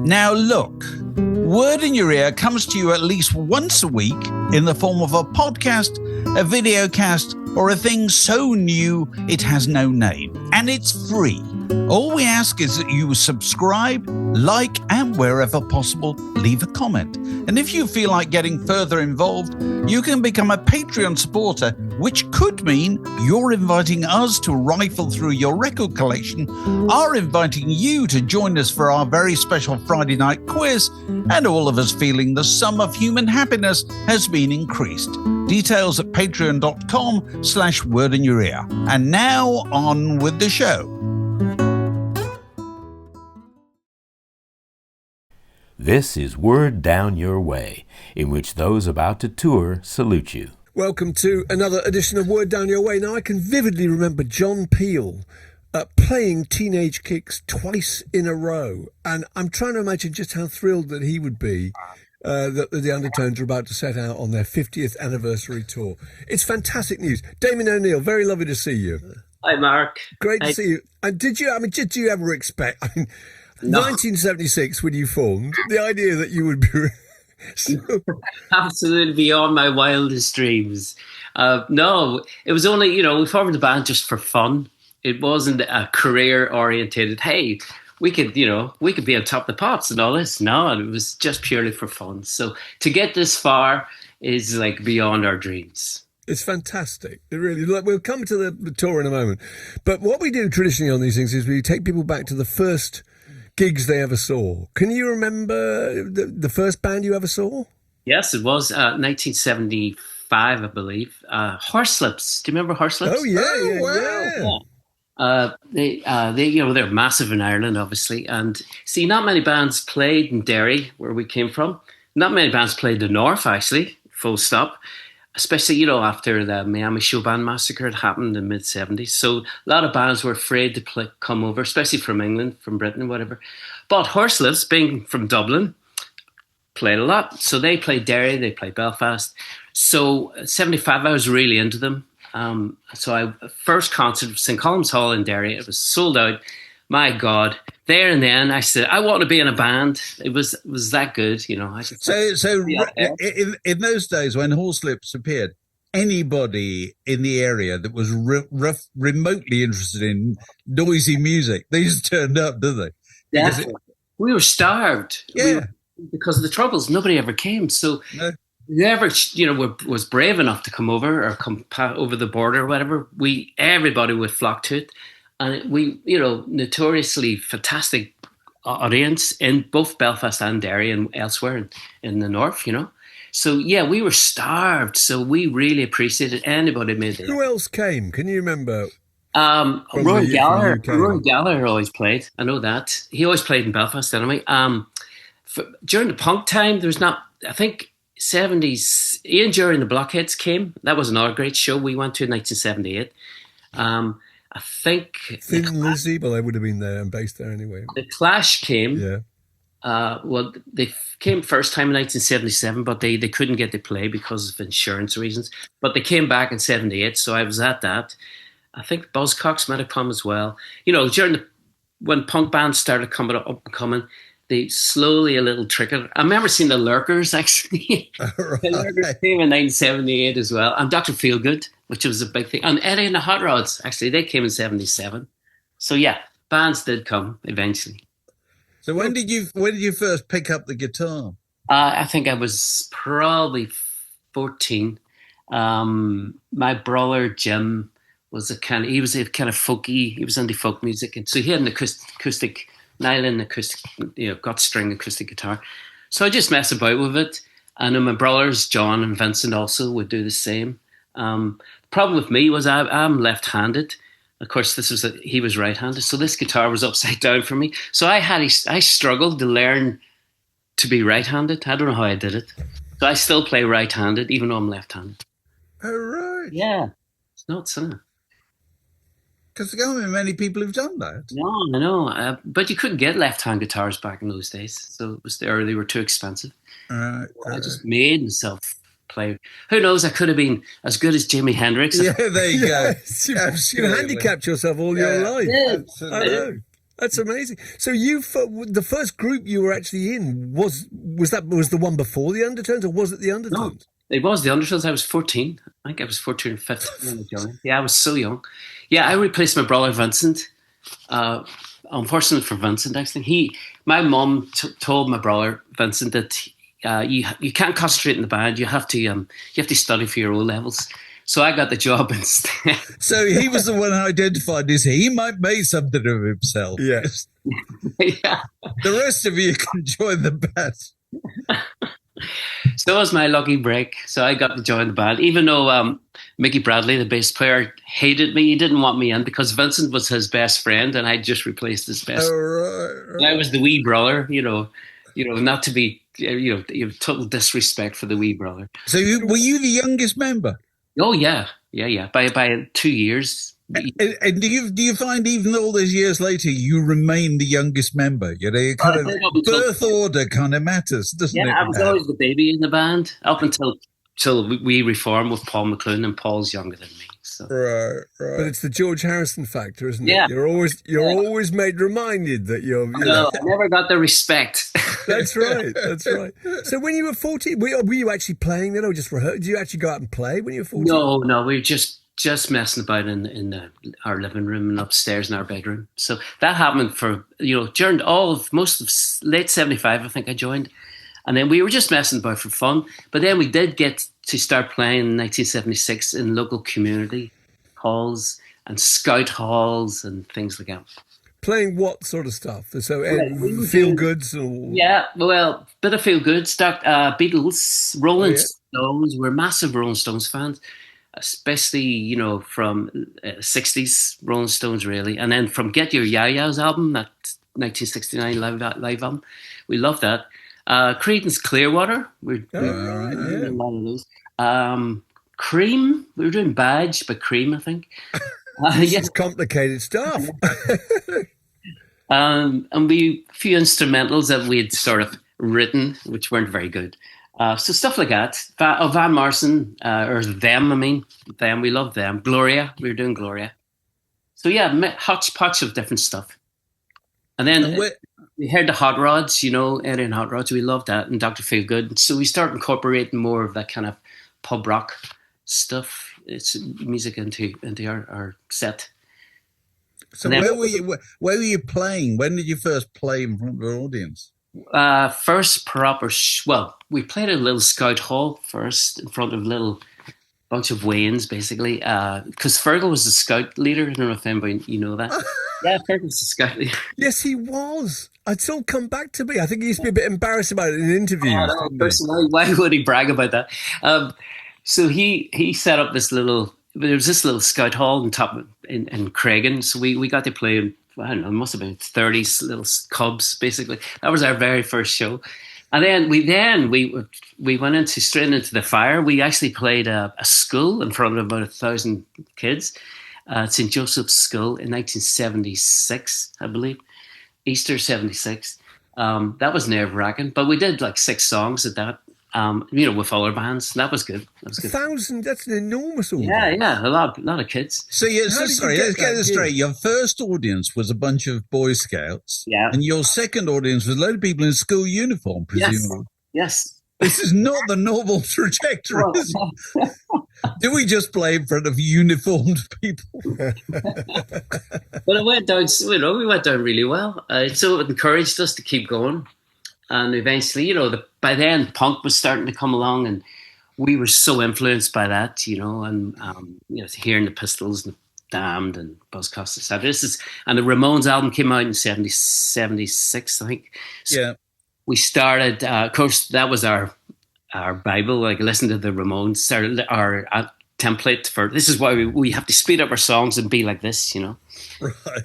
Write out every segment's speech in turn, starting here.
Now look, Word in Your Ear comes to you at least once a week in the form of a podcast, a video cast, or a thing so new it has no name. And it's free. All we ask is that you subscribe, like, and wherever possible, leave a comment. And if you feel like getting further involved, you can become a Patreon supporter, which could mean you're inviting us to rifle through your record collection, are inviting you to join us for our very special Friday night quiz, and all of us feeling the sum of human happiness has been increased. Details at patreon.com/wordinyourear. And now on with the show. This is Word Down Your Way, in which those about to tour salute you. Welcome to another edition of Word Down Your Way. Now, I can vividly remember John Peel playing Teenage Kicks twice in a row, and I'm trying to imagine just how thrilled that he would be that the Undertones are about to set out on their 50th anniversary tour. It's fantastic news. Damian O'Neill, very lovely to see you. Hi, Mark. Great to see you. And did you ever expect... No. 1976, when you formed, the idea that you would be... Absolutely beyond my wildest dreams. No, it was only, we formed the band just for fun. It wasn't a career-orientated, hey, we could be on top of the pops and all this. No, it was just purely for fun. So to get this far is like beyond our dreams. It's fantastic. It really. We'll come to the tour in a moment. But what we do traditionally on these things is we take people back to the first gigs they ever saw. Can you remember the first band you ever saw? Yes, it was 1975, I believe. Horslips. Do you remember Horslips? Oh yeah. They're massive in Ireland, obviously. And see, not many bands played in Derry, where we came from. Not many bands played the North, actually. Full stop. Especially, after the Miami Show Band Massacre had happened in the mid-70s. So a lot of bands were afraid to come over, especially from England, from Britain, whatever. But Horslips, being from Dublin, played a lot. So they played Derry, they played Belfast. So 75, I was really into them. First concert was St. Colum's Hall in Derry. It was sold out. My God. There and then I said, I want to be in a band. It was that good, in those days when Horslips appeared, anybody in the area that was remotely interested in noisy music, they just turned up, didn't they? Definitely. We were starved. Yeah. Because of the Troubles, nobody ever came. So whoever, was brave enough to come over or come over the border or whatever, everybody would flock to it. And we, notoriously fantastic audience in both Belfast and Derry and elsewhere in the North, So, yeah, we were starved. So we really appreciated anybody made it. Who else came? Can you remember? Rory Gallagher. Rory Gallagher always played. I know that. He always played in Belfast anyway. During the punk time, there's not, I think, 70s. Ian during the Blockheads came. That was another great show we went to in 1978. I think Thin Lizzy, but they would have been there and based there anyway. The Clash came. Yeah. They came first time in 1977, but they couldn't get to play because of insurance reasons. But they came back in 78, so I was at that. I think Buzzcocks might have come as well. When punk bands started coming up and coming, they slowly a little trickled. I remember seeing the Lurkers, actually. Right. The Lurkers came in 1978 as well. And Dr Feelgood, which was a big thing. And Eddie and the Hot Rods, actually, they came in 77. So, yeah, bands did come eventually. So when did you first pick up the guitar? I think I was probably 14. My brother, Jim, was he was a kind of folky, he was into folk music. And so he had an acoustic nylon acoustic, gut string acoustic guitar. So I just mess about with it. And then my brothers, John and Vincent, also would do the same. The problem with me was I'm left-handed. Of course, he was right-handed. So this guitar was upside down for me. So I struggled to learn to be right-handed. I don't know how I did it. So I still play right-handed, even though I'm left-handed. Oh, right. Yeah. It's nuts, isn't it? Because there aren't many people who've done that. No, I know. But you couldn't get left-hand guitars back in those days. So they were too expensive. Right. I just made myself play. Who knows? I could have been as good as Jimi Hendrix. Yeah, there you go. You handicapped yourself all your life. Yeah, I know. That's amazing. So the first group you were actually in was the one before the Undertones, or was it the No, Undertones? it was the Undertones. I was 14. I think I was 14 or 15 when I joined. Yeah, I was so young. Yeah, I replaced my brother Vincent. Unfortunately for Vincent, actually, my mum told my brother Vincent that you can't concentrate in the band. You have to study for your O levels. So I got the job instead. So he was the one who identified this. He might make something of himself. Yes. Yeah. The rest of you can join the band. So that was my lucky break. So I got to join the band, even though Mickey Bradley, the bass player, hated me. He didn't want me in because Vincent was his best friend, and I just replaced his best. Oh, right. And I was the wee brother, not to be, you have total disrespect for the wee brother. So were you the youngest member? Oh yeah. By 2 years. And do you find even all those years later you remain the youngest member? You know, your kind of birth order kind of matters, doesn't it? Yeah, I was always the baby in the band up until we reformed with Paul McClune, and Paul's younger than me. So. Right. But it's the George Harrison factor, isn't Yeah. it? You're always made reminded that you're. No, I never got the respect. That's right. So when you were 14, were you actually playing then, or just rehearse? Did you actually go out and play when you were 14? No, we were just messing about in our living room and upstairs in our bedroom. So that happened for during most of late '75. I think I joined, and then we were just messing about for fun. But then we did get to start playing in 1976 in local community halls and scout halls and things like that. Playing what sort of stuff? So we feel goods or Yeah, well, bit of feel good stuff. Beatles, Rolling Stones. We're massive Rolling Stones fans, especially from 60s Rolling Stones really, and then from Get Your Ya-Ya's album, that 1969 live album, we love that. Creedence Clearwater, we're doing a lot of those. Cream, we were doing Badge, but Cream, I think. It's complicated stuff. And we a few instrumentals that we had sort of written, which weren't very good. So stuff like that. Van Morrison, or them, we love them. Gloria, we were doing Gloria. So yeah, hodgepodge of different stuff. And then we heard the Hot Rods, Eddie and Hot Rods. We loved that, and Dr Feelgood. So we started incorporating more of that kind of pub rock stuff. It's music into our set. So where were you playing? When did you first play in front of an audience? First proper, we played at a little scout hall first in front of a little bunch of Waynes, basically, because Feargal was the scout leader. I don't know if anybody, that. Yeah, Feargal was the scout leader. Yes, he was. It's all come back to me. I think he used to be a bit embarrassed about it in interviews. Why would he brag about that? So he set up this little. There was this little scout hall in Craigan, so we got to play. I don't know, it must have been 30 little cubs, basically. That was our very first show. And then we went straight into the fire. We actually played a school in front of about 1,000 kids, St. Joseph's School in 1976, I believe, Easter 76. That was nerve-wracking, but we did like 6 songs at that. With other bands. That was good. 1,000, that's an enormous audience. Yeah, a lot of kids. So sorry, let's get this straight. Your first audience was a bunch of Boy Scouts. Yeah. And your second audience was a load of people in school uniform, presumably. Yes. This is not the normal trajectory. Do we just play in front of uniformed people? But it went down, we went down really well. So it encouraged us to keep going. And eventually, by then punk was starting to come along, and we were so influenced by that, and hearing the Pistols and the Damned and Buzzcocks, etc. And the Ramones album came out in 76, I think. So yeah. We started, of course, that was our Bible. Like, listen to the Ramones, started our template for this is why we have to speed up our songs and be like this, Right.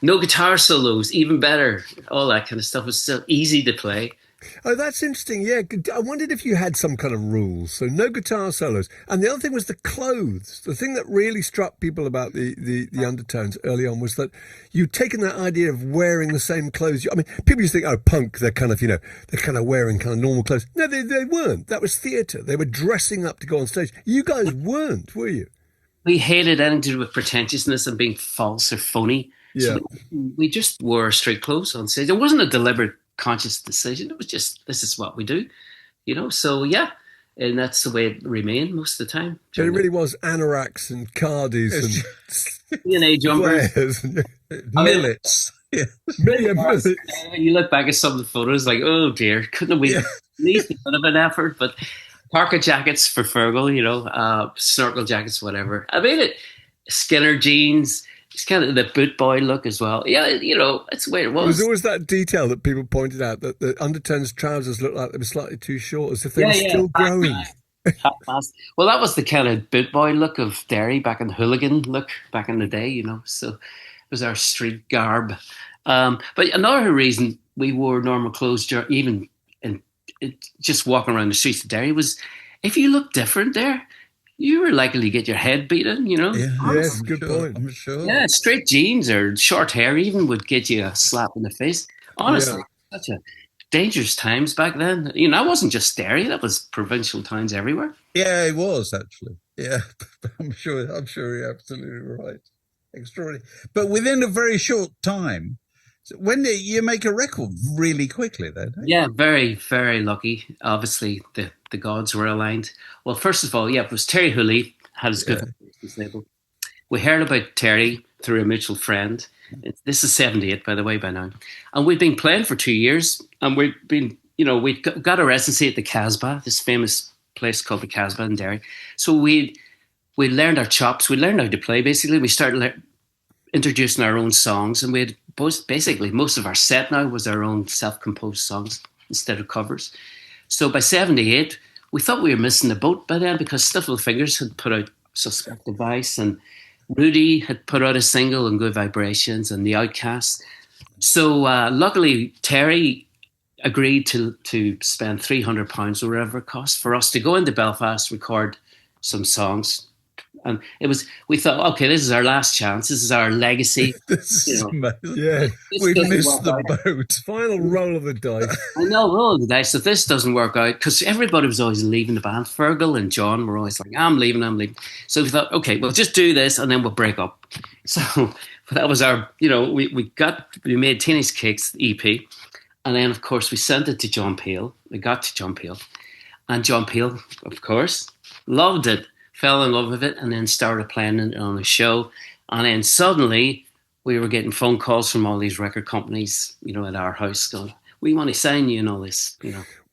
No guitar solos, even better. All that kind of stuff was so easy to play. Oh, that's interesting. Yeah, I wondered if you had some kind of rules. So no guitar solos. And the other thing was the clothes. The thing that really struck people about the Undertones early on was that you'd taken that idea of wearing the same clothes. I mean, people used to think, oh, punk, they're kind of, they're kind of wearing kind of normal clothes. No, they weren't. That was theatre. They were dressing up to go on stage. You guys weren't, were you? We hated anything to do with pretentiousness and being false or phony. Yeah. So we just wore street clothes on stage. It wasn't a deliberate, conscious decision. It was just, this is what we do, So, yeah. And that's the way it remained most of the time. But it really was anoraks and cardies and DNA jumpers. flares. Millets. Yeah. You look back at some of the photos, like, oh dear, couldn't we? At least a bit of an effort, but parka jackets for Feargal, snorkel jackets, whatever. I mean, Skinner jeans. It's kind of the boot boy look as well. Yeah, that's the way it was. There was always that detail that people pointed out, that the Undertones trousers looked like they were slightly too short, as if they were still growing. Well, that was the kind of boot boy look of Derry back in the hooligan look back in the day, So it was our street garb. But another reason we wore normal clothes, even just walking around the streets of Derry, was if you looked different there, you were likely to get your head beaten, Yeah, yes, good point. I'm sure. Yeah, straight jeans or short hair even would get you a slap in the face. Honestly, such a dangerous times back then. I wasn't just Derry; that was provincial towns everywhere. Yeah, it was actually. Yeah, I'm sure you're absolutely right. Extraordinary. But within a very short time, when you make a record really quickly, then. Yeah, very, very lucky. Obviously, the gods were aligned. Well, first of all, it was Terry Hooley had his good label. We heard about Terry through a mutual friend. This is 78, by the way, by now. And we'd been playing for 2 years, and we'd been, we got a residency at the Casbah, this famous place called the Casbah in Derry. So we learned our chops. We learned how to play, basically. We started introducing our own songs, and we had basically most of our set now was our own self-composed songs instead of covers. So by 78, we thought we were missing the boat by then, because Sniffle Fingers had put out Suspect Device, and Rudy had put out a single and Good Vibrations, and The Outcasts. So luckily, Terry agreed to spend £300 or whatever it cost for us to go into Belfast, record some songs. And we thought, okay, this is our last chance. This is our legacy. This is amazing. Yeah, we've missed the boat. Final roll of the dice. I know, roll of the dice. If this doesn't work out, because everybody was always leaving the band. Fergal and John were always like, I'm leaving. So we thought, okay, we'll just do this and then we'll break up. So that was our, we made Teenage Kicks EP. And then, of course, we sent it to John Peel. We got to John Peel. And John Peel, of course, loved it. Fell in love with it, and then started playing it on a show. And then suddenly we were getting phone calls from all these record companies, at our house going, we want to sign you and all this,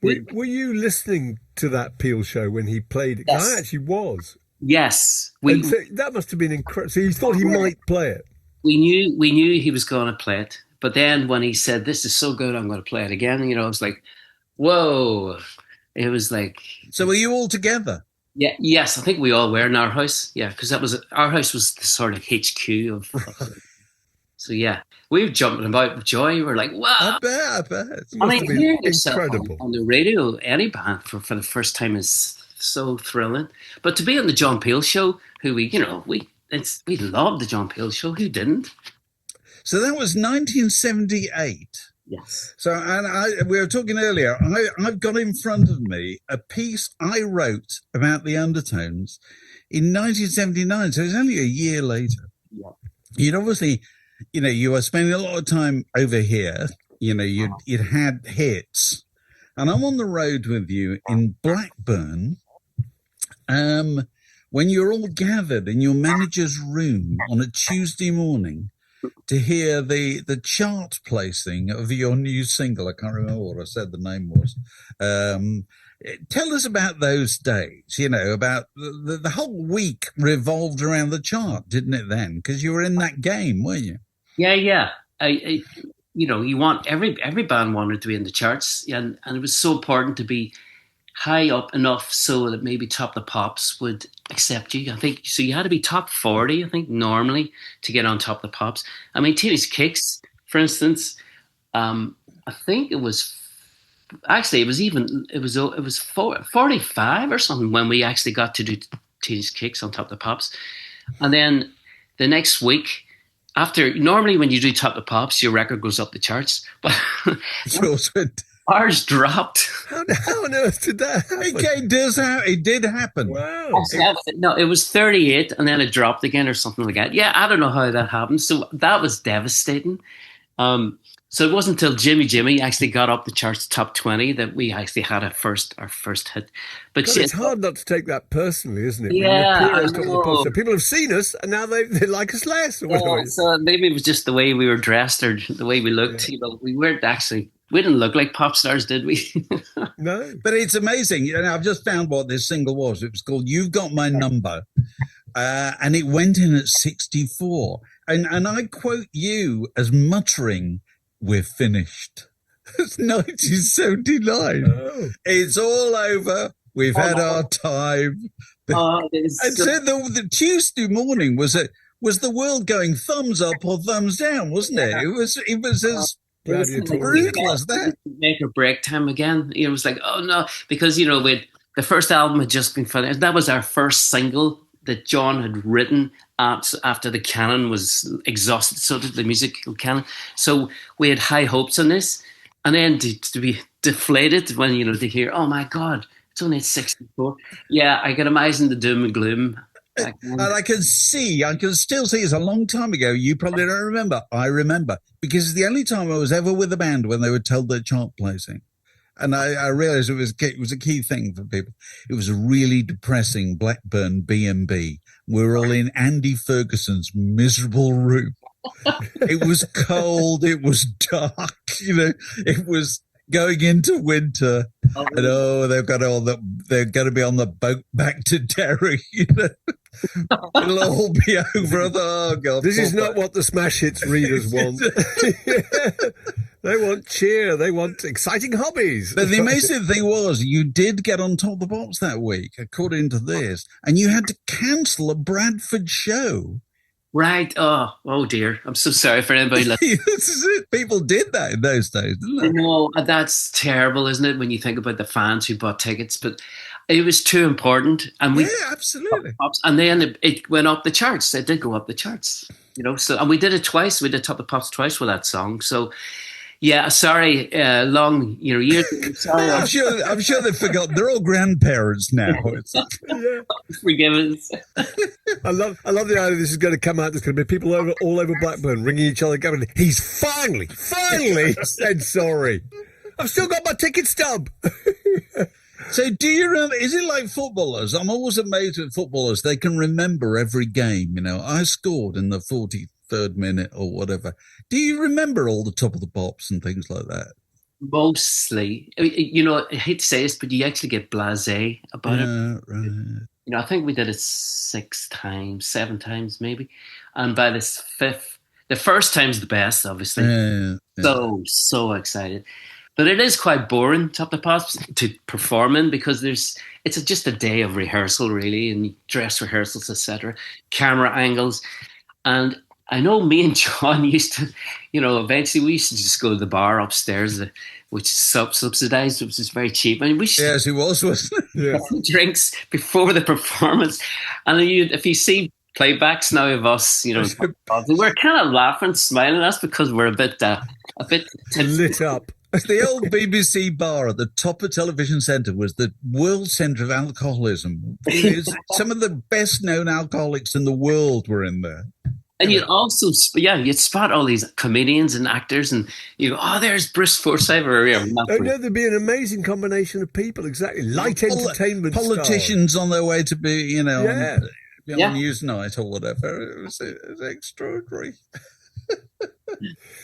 Were you listening to that Peel show when he played it? Yes. I actually was. Yes. So that must have been incredible. So you thought he might play it? We knew he was going to play it. But then when he said, this is so good, I'm going to play it again, I was like, whoa. It was like... So were you all together? Yeah, yes, I think we all were in our house. Yeah, because our house was the sort of HQ of so yeah, we were jumping about with joy. We were like, wow! I bet. Hearing yourself incredible on the radio, any band for the first time is so thrilling. But to be on the John Peel show, who we loved the John Peel show. Who didn't? So that was 1978. Yes. So, and we were talking earlier, I've got in front of me a piece I wrote about the Undertones in 1979. So it's only a year later. Yeah. You'd obviously, you were spending a lot of time over here. You'd had hits. And I'm on the road with you in Blackburn when you're all gathered in your manager's room on a Tuesday morning to hear the chart placing of your new single. I can't remember what I said the name was. Tell us about those days, about the whole week revolved around the chart, didn't it then? Because you were in that game, weren't you? Yeah. You want every band wanted to be in the charts, and it was so important to be high up enough so that maybe Top the Pops would accept you. I think so. You had to be top 40, I think, normally to get on Top the Pops. I mean, Teenage Kicks, for instance, I think it was 45 or something when we actually got to do Teenage Kicks on Top the Pops, and then the next week. Normally when you do Top the Pops, your record goes up the charts, but Ours dropped. How on earth did that happen? It did happen. Wow. No, it was 38 and then it dropped again or something like that. Yeah, I don't know how that happened. So that was devastating. So it wasn't until Jimmy actually got up the charts top 20 that we actually had our first hit. But God, it's hard not to take that personally, isn't it? Yeah, I know. So people have seen us and now they like us less. Or yeah, so maybe it was just the way we were dressed or the way we looked. Yeah. We didn't look like pop stars, did we? No. But it's amazing. I've just found what this single was. It was called "You've Got My Number," and it went in at 64. And I quote you as muttering, "We're finished." It's 1979. Oh. It's all over. We've had our time. And so the Tuesday morning was the world going thumbs up or thumbs down, wasn't it? It was as brutal as that. Make or break time again. It was like, oh no, because the first album had just been finished. That was our first single that John had written after the canon was exhausted, so did the musical canon. So we had high hopes on this, and then to be deflated when to hear, oh my God, it's only at 64. Yeah, I can imagine the doom and gloom. And I can still see, it's a long time ago. You probably don't remember. I remember, because it's the only time I was ever with a band when they were told their chart placing. And I realized it was a key thing for people. It was a really depressing Blackburn B&B. We were all in Andy Ferguson's miserable room. It was cold. It was dark. It was going into winter. And they're going to be on the boat back to Derry. It'll all be over. Oh God! This is not what the Smash Hits readers want. They want cheer. They want exciting hobbies. But the amazing thing was, you did get on Top of the Pops that week, according to this, and you had to cancel a Bradford show. Right. Oh dear. I'm so sorry for anybody listening. This is it. People did that in those days, didn't they? I know, that's terrible, isn't it, when you think about the fans who bought tickets? But it was too important, and yeah, absolutely. And then it went up the charts. It did go up the charts, So, and we did it twice. We did Top of the Pops twice with that song. So, yeah, sorry, long years. Sorry, I'm sure they've forgotten. They're all grandparents now. Forgive us. I love the idea this is going to come out. There's going to be people all over Blackburn ringing each other, going, "He's finally said sorry. I've still got my ticket stub." So do you remember, is it like footballers? I'm always amazed with footballers. They can remember every game. I scored in the 43rd minute or whatever. Do you remember all the Top of the Pops and things like that? Mostly. I hate to say this, but you actually get blasé about it. Right. I think we did it 6 times, 7 times maybe. And by this 5th, the first time's the best, obviously. Yeah. So excited. But it is quite boring, Top of the Pops, to perform in, because it's just a day of rehearsal, really, and dress rehearsals, etc., camera angles. And I know me and John used to, eventually we used to just go to the bar upstairs, which is subsidized, which is very cheap. I mean, yes, it was, wasn't it? Yeah. Drinks before the performance. And if you see playbacks now of us, we're kind of laughing, smiling. That's because we're a bit lit up. The old BBC bar at the top of Television Centre was the world centre of alcoholism. Some of the best-known alcoholics in the world were in there. And you'd also, you'd spot all these comedians and actors, and you go, there's Bruce Forsyth. There'd be an amazing combination of people, exactly. Light entertainment politicians stars. On their way to be, on Newsnight or whatever. It was extraordinary.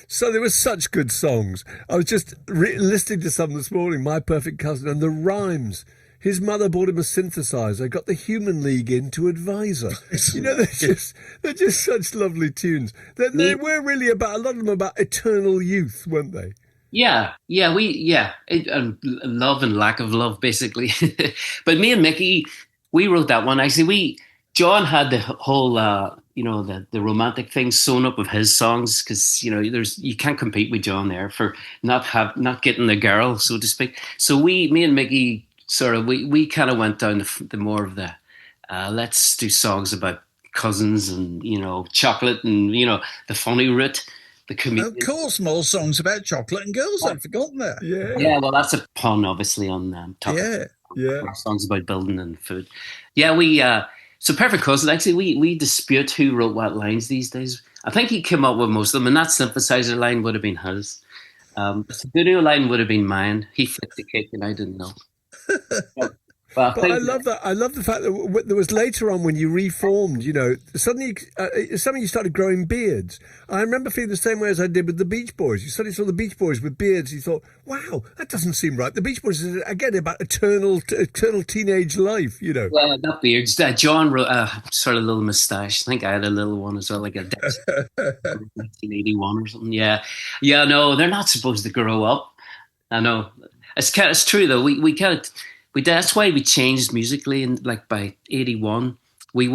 So there were such good songs. I was just listening to some this morning, My Perfect Cousin, and the rhymes. His mother bought him a synthesizer, got the Human League in to advise her. They're just such lovely tunes. They were really about, a lot of them about eternal youth, weren't they? Yeah, and love and lack of love, basically. But me and Mickey, we wrote that one. Actually, John had the whole, the romantic thing sewn up with his songs, because you can't compete with John there for not getting the girl, so to speak. So me and Mickey we kind of went down the more of the let's do songs about cousins and chocolate and the funny route the comedian. Of course, more songs about chocolate and girls. I'd forgotten that. Yeah, well, that's a pun, obviously, on chocolate. Yeah. Songs about building and food. Yeah, so Perfect Cousin, actually, we dispute who wrote what lines these days. I think he came up with most of them, and that synthesizer line would have been his. The studio line would have been mine. He flipped the cake, and I didn't know. But I love that. I love the fact that there was later on when you reformed, suddenly you started growing beards. I remember feeling the same way as I did with the Beach Boys. You suddenly saw the Beach Boys with beards. You thought, wow, that doesn't seem right. The Beach Boys is, again, about eternal teenage life, Well, not beards. John wrote sort of little moustache. I think I had a little one as well, like a 1981 or something. Yeah. No, they're not supposed to grow up. I know. It's true, though. That's why we changed musically, and like by 81, we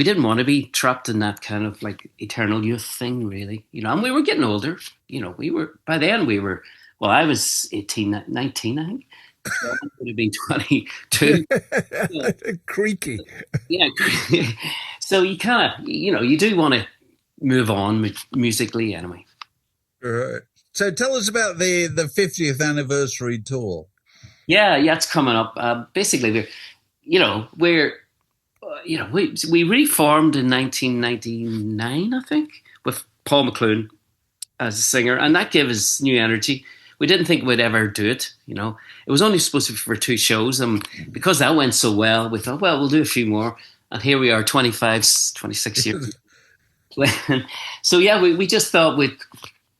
didn't want to be trapped in that kind of like eternal youth thing, really, and we were getting older, by then I was 18, 19, I think. So I would have been 22. Creaky. Yeah. So you kind of, you do want to move on musically anyway. Right. So tell us about the 50th anniversary tour. Yeah, it's coming up. Basically, we reformed in 1999, I think, with Paul McClune as a singer, and that gave us new energy. We didn't think we'd ever do it. It was only supposed to be for 2 shows, and because that went so well, we thought, well, we'll do a few more, and here we are, 26 years playing. So yeah, we just thought we'd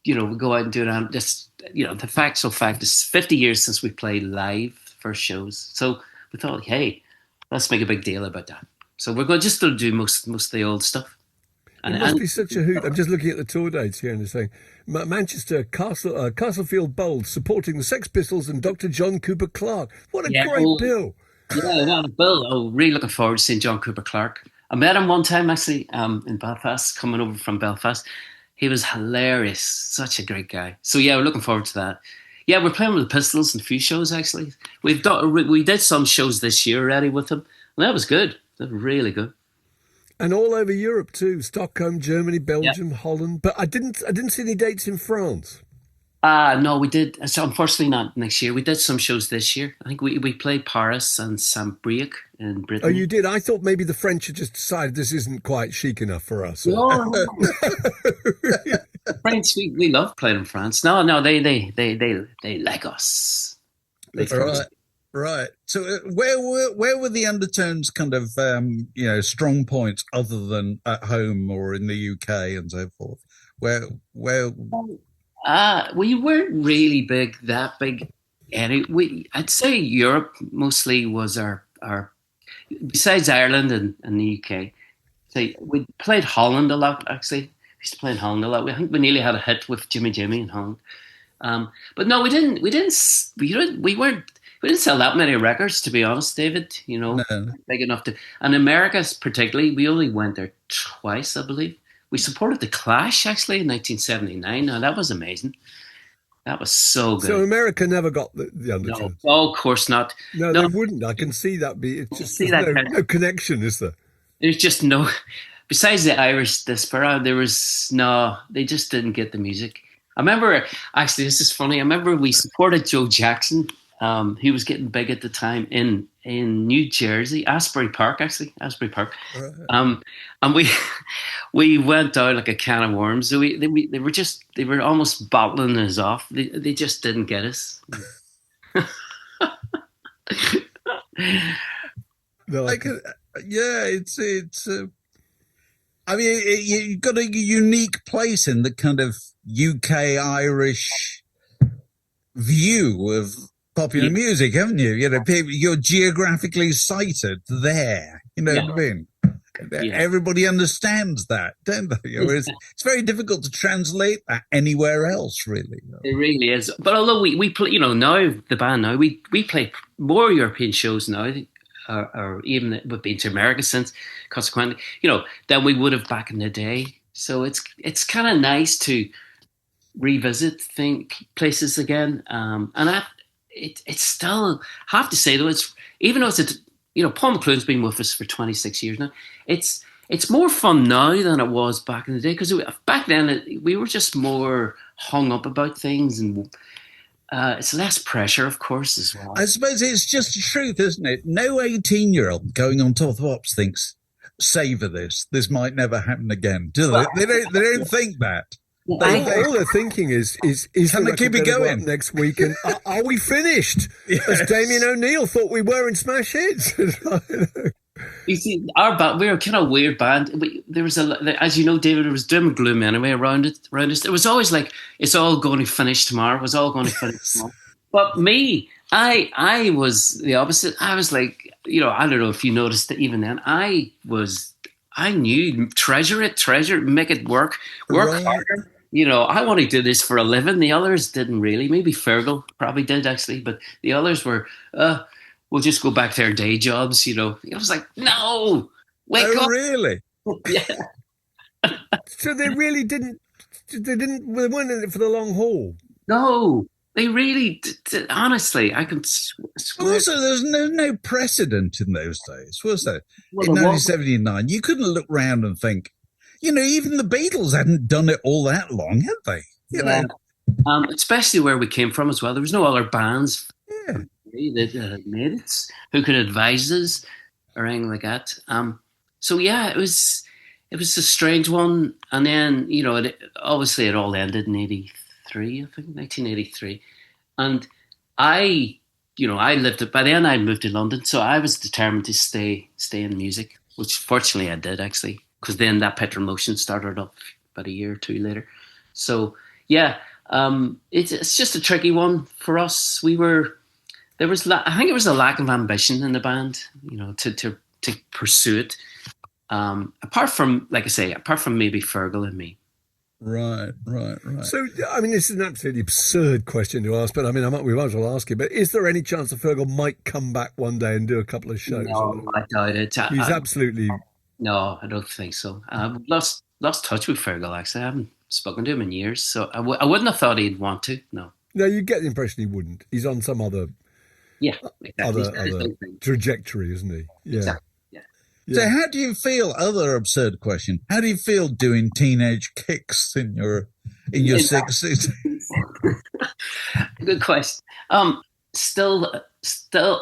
go out and do it. And just the fact is 50 years since we played live first shows. So we thought, hey, let's make a big deal about that. So we're going just to do most of the old stuff. It must be such a hoot. I'm just looking at the tour dates here and they're saying Manchester, Castlefield Bowls supporting the Sex Pistols and Dr. John Cooper Clarke. What a great bill. Yeah, what a bill. Oh, really looking forward to seeing John Cooper Clarke. I met him one time actually in Belfast, coming over from Belfast. He was hilarious. Such a great guy. So yeah, we're looking forward to that. Yeah, we're playing with the Pistols in a few shows actually. We did some shows this year already with them, and that was good. That was really good. And all over Europe too: Stockholm, Germany, Belgium, Holland. But I didn't see any dates in France. No, we did. So unfortunately, not next year. We did some shows this year. I think we played Paris and Saint-Brieuc in Britain. Oh, you did? I thought maybe the French had just decided this isn't quite chic enough for us. No. France, we love playing in France. No, they like us. Right. So where were the Undertones kind of strong points other than at home or in the UK and so forth? Where we weren't really that big. I'd say Europe mostly was our besides Ireland and the UK. So we played Holland a lot. Actually, we used to play in Holland a lot. I think we nearly had a hit with Jimmy in Holland. But no, we didn't sell that many records, to be honest, David. No. Big enough to. And America, particularly, we only went there twice, I believe. We supported The Clash, actually, in 1979. Now, that was amazing. That was so good. So America never got the Undertones? No, of course not. No, they wouldn't. I can see that. It's just no connection, is there? There's just no... Besides the Irish diaspora, they just didn't get the music. I remember, actually, this is funny. I remember we supported Joe Jackson. He was getting big at the time in New Jersey, Asbury Park. And we went down like a can of worms. So they were almost bottling us off. They just didn't get us. It's. I mean, you've got a unique place in the kind of UK Irish view of popular music, haven't you? You're geographically sited there. What I mean? Everybody understands that, don't they? It's very difficult to translate that anywhere else, really. It really is. But although we play, now the band now we play more European shows now, or even we've been to America since, consequently, than we would have back in the day. So it's kind of nice to revisit places again, and it's still, I have to say though, it's even though it's Paul McClune's been with us for 26 years now. It's it's more fun now than it was back in the day, because back then we were just more hung up about things, and it's less pressure, of course, as well. I suppose it's just the truth, isn't it? No 18-year-old going on Top of Ops thinks, savour this. This might never happen again, do they? They don't think that. All they're thinking is can they keep it going next week? And are we finished? Yes. As Damian O'Neill thought we were in Smash Hits. You see, we were a kind of weird band. There was as you know, David, there was doom and gloom anyway around us. It was always like, it's all going to finish tomorrow. It was all going to finish tomorrow. But me, I was the opposite. I was like, I don't know if you noticed that even then. I knew, treasure it, make it work harder. I want to do this for a living. The others didn't really. Maybe Feargal probably did, actually, but the others were, we'll just go back to our day jobs, I was like, no, wake up. Really? Yeah. So they really didn't, they weren't in it for the long haul? No, they really, honestly, I can swear. Also, there's no precedent in those days, was there? In 1979, you couldn't look round and think, even the Beatles hadn't done it all that long, had they? You know? Especially where we came from as well. There was no other bands that made it, who could advise us or anything like that. So yeah, it was a strange one. And then, obviously it all ended in 83, I think, 1983. And I lived it. By then I moved to London, so I was determined to stay in music, which fortunately I did, actually, because then that Petrol Motion started up about a year or two later. So yeah, it's just a tricky one for us. I think it was a lack of ambition in the band, to pursue it. Apart from maybe Feargal and me. Right. So, this is an absolutely absurd question to ask, but we might as well ask you. But is there any chance that Feargal might come back one day and do a couple of shows? No, I doubt it. He's absolutely. No, I don't think so. I've lost touch with Feargal, actually. I haven't spoken to him in years, so I wouldn't have thought he'd want to. No. No, you get the impression he wouldn't. He's on some other. Yeah, exactly. other trajectory, isn't he? Yeah. Exactly. Yeah. So how do you feel, other absurd question, how do you feel doing teenage kicks in your 60s? Good question. Still,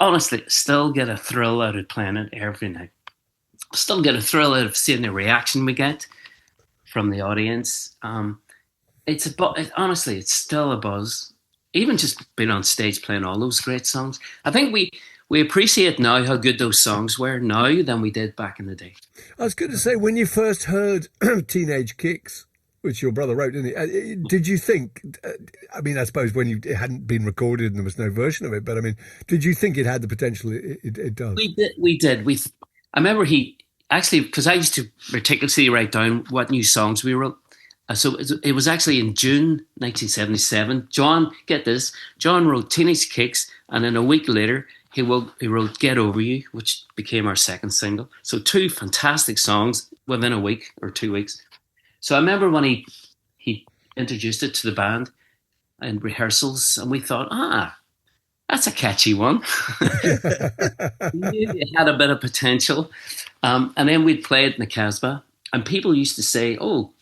honestly, still get a thrill out of playing it every night. Still get a thrill out of seeing the reaction we get from the audience. Honestly, it's still a buzz. Even just being on stage playing all those great songs. I think we appreciate now how good those songs were now than we did back in the day. I was going to say, when you first heard Teenage Kicks, which your brother wrote, didn't he? Did you think, I suppose when it hadn't been recorded and there was no version of it, but did you think it had the potential it does? We did. I remember because I used to meticulously write down what new songs we wrote. So it was actually in June 1977. John wrote Teenage Kicks, and then a week later, he wrote Get Over You, which became our second single. So 2 fantastic songs within a week or 2 weeks. So I remember when he introduced it to the band in rehearsals, and we thought, that's a catchy one. It had a bit of potential. And then we'd play it in the Casbah, and people used to say, oh,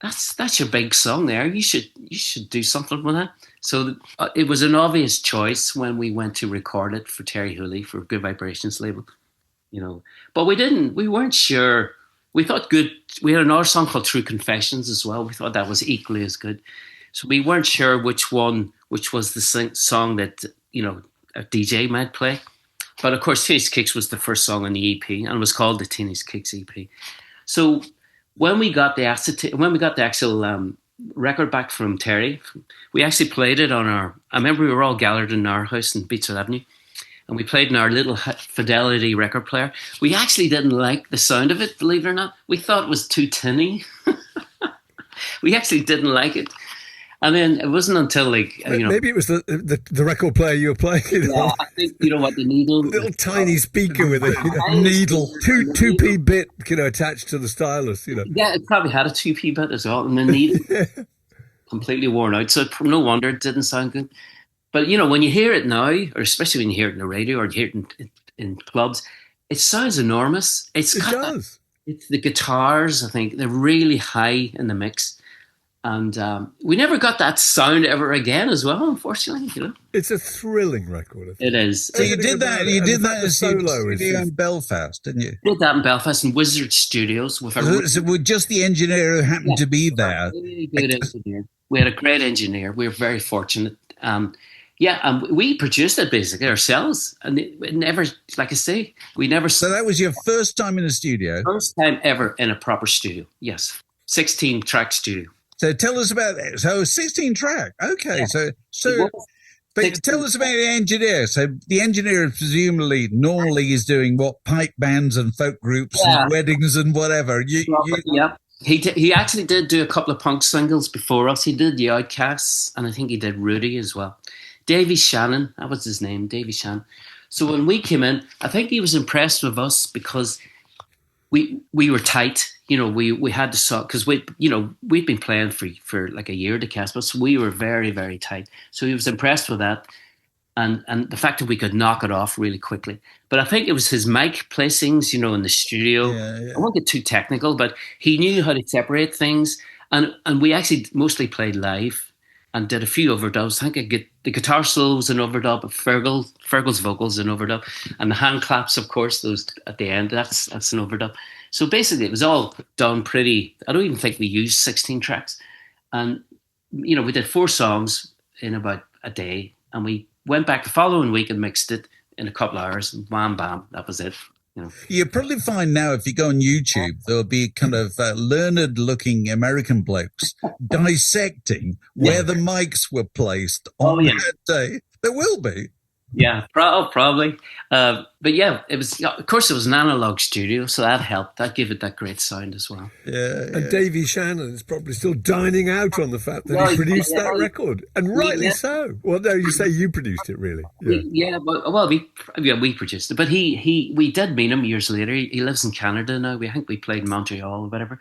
that's your big song there. You should do something with that. So it was an obvious choice when we went to record it for Terry Hooley for Good Vibrations label, But we weren't sure. We thought good. We had another song called True Confessions as well. We thought that was equally as good. So we weren't sure which was the song that a DJ might play. But of course, Teenage Kicks was the first song on the EP, and it was called the Teenage Kicks EP. So when we got the actual record back from Terry, we actually played it I remember we were all gathered in our house in Beechwood Avenue, and we played in our little Fidelity record player. We actually didn't like the sound of it, believe it or not. We thought it was too tinny. We actually didn't like it. And then it wasn't until maybe it was the record player you were playing. Yeah, I think the needle, little tiny speaker with a needle, 2p bit, attached to the stylus. Yeah, it probably had a 2p bit as well, and the needle completely worn out. So no wonder it didn't sound good. But when you hear it now, or especially when you hear it in the radio or you hear it in clubs, it sounds enormous. It does. It's the guitars. I think they're really high in the mix, and we never got that sound ever again. As well, unfortunately, It's a thrilling record. I think. it is. So you did that. You did that in solo studio in Belfast, didn't you? Did that in Belfast in Wizard Studios with So with just the engineer who happened to be there. really good engineer. We had a great engineer. We were very fortunate. And we produced it basically ourselves, and it never, like I say, we never. So that was your first time in a studio. First time ever in a proper studio. Yes, 16-track studio. So tell us about that. So 16 track. Okay, Yeah. so. But tell us about the engineer. So the engineer presumably normally is doing what, pipe bands and folk groups and weddings and whatever. Yeah, he actually did do a couple of punk singles before us. He did the Outcasts, and I think he did Rudy as well. Davy Shannon, that was his name, Davy Shannon. So when we came in, I think he was impressed with us because we were tight. We had to song because we'd been playing for like a year to Casper, so we were very, very tight. So he was impressed with that, and the fact that we could knock it off really quickly. But I think it was his mic placings, in the studio. Yeah. I won't get too technical, but he knew how to separate things, and we actually mostly played live and did a few overdubs. I think the guitar solo was an overdub of Feargal's vocals an overdub, and the hand claps, of course, those at the end. That's an overdub. So basically, it was all done pretty. I don't even think we used 16 tracks, and we did 4 songs in about a day, and we went back the following week and mixed it in a couple of hours. And wham, bam, that was it. You'll probably find now if you go on YouTube, there'll be kind of learned-looking American blokes dissecting where the mics were placed on that day. There will be. Yeah, probably. But yeah, it was. Of course, it was an analog studio, so that helped. That gave it that great sound as well. Yeah. And Davy Shannon is probably still dining out on the fact that he produced that record, and rightly so. Well, no, you say you produced it, really? Yeah. We produced it, but we did meet him years later. He lives in Canada now. I think we played in Montreal or whatever,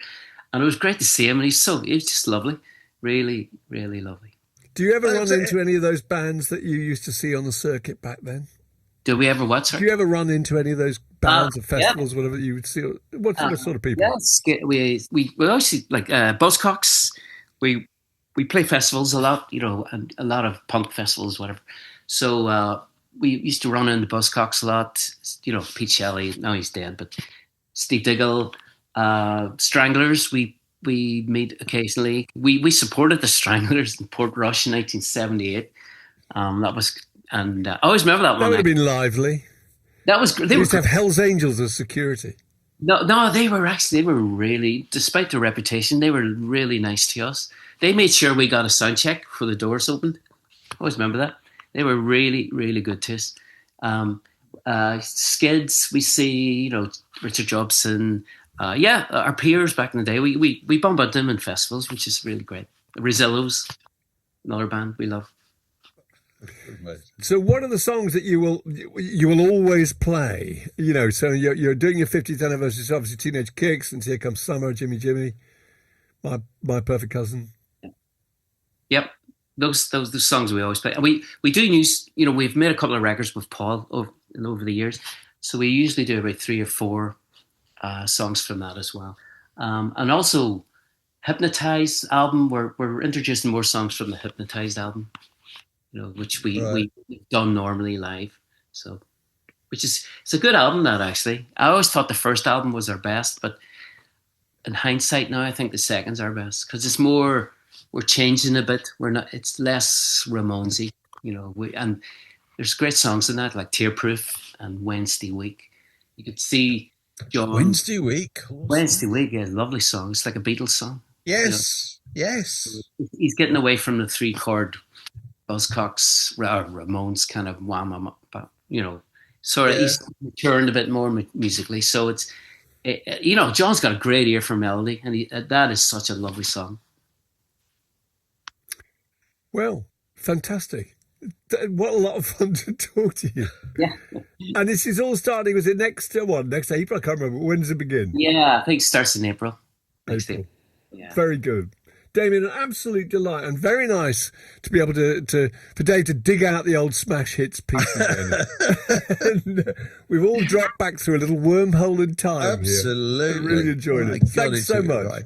and it was great to see him. And he's just lovely, really, really lovely. Do you ever run into any of those bands that you used to see on the circuit back then? Do we ever what, sir? Do you ever run into any of those bands or festivals, whatever you would see? What sort of people? Yes, we actually like Buzzcocks. We play festivals a lot, and a lot of punk festivals, whatever. So we used to run into Buzzcocks a lot. Pete Shelley, now he's dead, but Steve Diggle, Stranglers. We meet occasionally. We supported the Stranglers in Portrush in 1978. That was, and I always remember that one. That would have been lively. That was great. They used to have Hell's Angels as security. No, they were really, despite their reputation, they were really nice to us. They made sure we got a sound check before the doors opened. I always remember that. They were really, really good to us. Skids, we see, Richard Jobson. Our peers back in the day, we bump into them in festivals, which is really great. Rezillos, another band we love. So what are the songs that you will always play? So you're doing your 50th anniversary, so obviously Teenage Kicks and Here Comes Summer, Jimmy Jimmy, My Perfect Cousin. Yep. Those songs we always play. And we do use, we've made a couple of records with Paul over the years. So we usually do about 3 or 4 songs from that as well, and also Hypnotized album. We're introducing more songs from the Hypnotized album, which we've done normally live. So, it's a good album. That actually, I always thought the first album was our best, but in hindsight now, I think the second's our best because it's more. We're changing a bit. It's less Ramonesy, and there's great songs in that like Tearproof and Wednesday Week. You could see. John, Wednesday Week, yeah, lovely song. It's like a Beatles song. Yes, yes. He's getting away from the 3-chord Buzzcocks, Ramones kind of wham, but he's maturing a bit more musically. So it's, John's got a great ear for melody, and that is such a lovely song. Well, fantastic. What a lot of fun to talk to you. Yeah. And this is all starting, was it next April? I can't remember. When does it begin? Yeah, I think it starts in April. Next April. Yeah. Very good. Damian, an absolute delight, and very nice to be able for Dave to dig out the old smash hits piece again. And, we've all dropped back through a little wormhole in time. Absolutely. Here. I really enjoyed it. Thanks so much. Right.